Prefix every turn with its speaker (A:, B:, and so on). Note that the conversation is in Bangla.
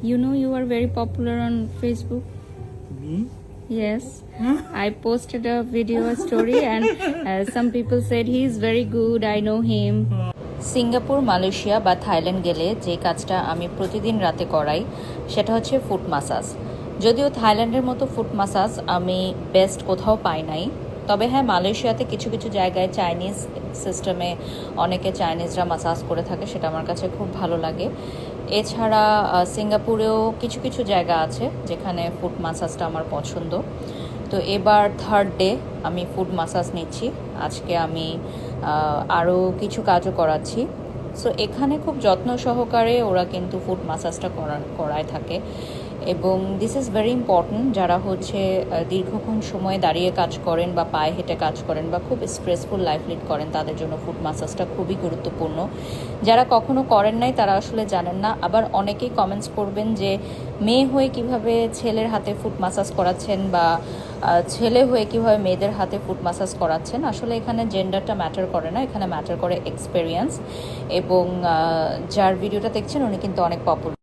A: You know you are very popular on Facebook.
B: Me?
A: Yes. I posted a video, a story, and some people said he is very good. I know him. Singapore, Malaysia বা থাইল্যান্ড গেলে যে কাজটা আমি প্রতিদিন রাতে করাই সেটা হচ্ছে ফুট মাসাজ। যদিও থাইল্যান্ডের মতো ফুট মাসাজ আমি বেস্ট কোথাও পাই নাই, তবে হ্যাঁ মালয়েশিয়াতে কিছু কিছু জায়গায় চাইনিজ সিস্টেমে অনেকে চাইনিজরা মাসাজ করে থাকে, সেটা আমার কাছে খুব ভালো লাগে। এছাড়া সিঙ্গাপুরেও কিছু কিছু জায়গা আছে যেখানে ফুট মাসাজটা আমার পছন্দ। তো এবার থার্ড ডে আমি ফুট মাসাজ নিচ্ছি। আজকে আমি আরও কিছু কাজও করাচ্ছি। সো এখানে খুব যত্ন সহকারে ওরা কিন্তু ফুট মাসাজটা করায় থাকে, এবং দিস ইজ ভেরি ইম্পর্ট্যান্ট। যারা হচ্ছে দীর্ঘক্ষণ সময় দাঁড়িয়ে কাজ করেন বা পায়ে হেঁটে কাজ করেন বা খুব স্ট্রেসফুল লাইফ লিড করেন, তাদের জন্য ফুট মাসাজটা খুবই গুরুত্বপূর্ণ। যারা কখনো করেন নাই তারা আসলে জানেন না। আবার অনেকেই কমেন্টস করবেন যে মেয়ে হয়ে কিভাবে ছেলের হাতে ফুট মাসাজ করাচ্ছেন, বা ছেলে হয়ে কিভাবে মেয়েদের হাতে ফুট মাসাজ করাচ্ছেন। আসলে এখানে জেন্ডারটা ম্যাটার করে না, এখানে ম্যাটার করে এক্সপেরিয়েন্স। এবং যার ভিডিওটা দেখছেন উনি কিন্তু অনেক পপুলার।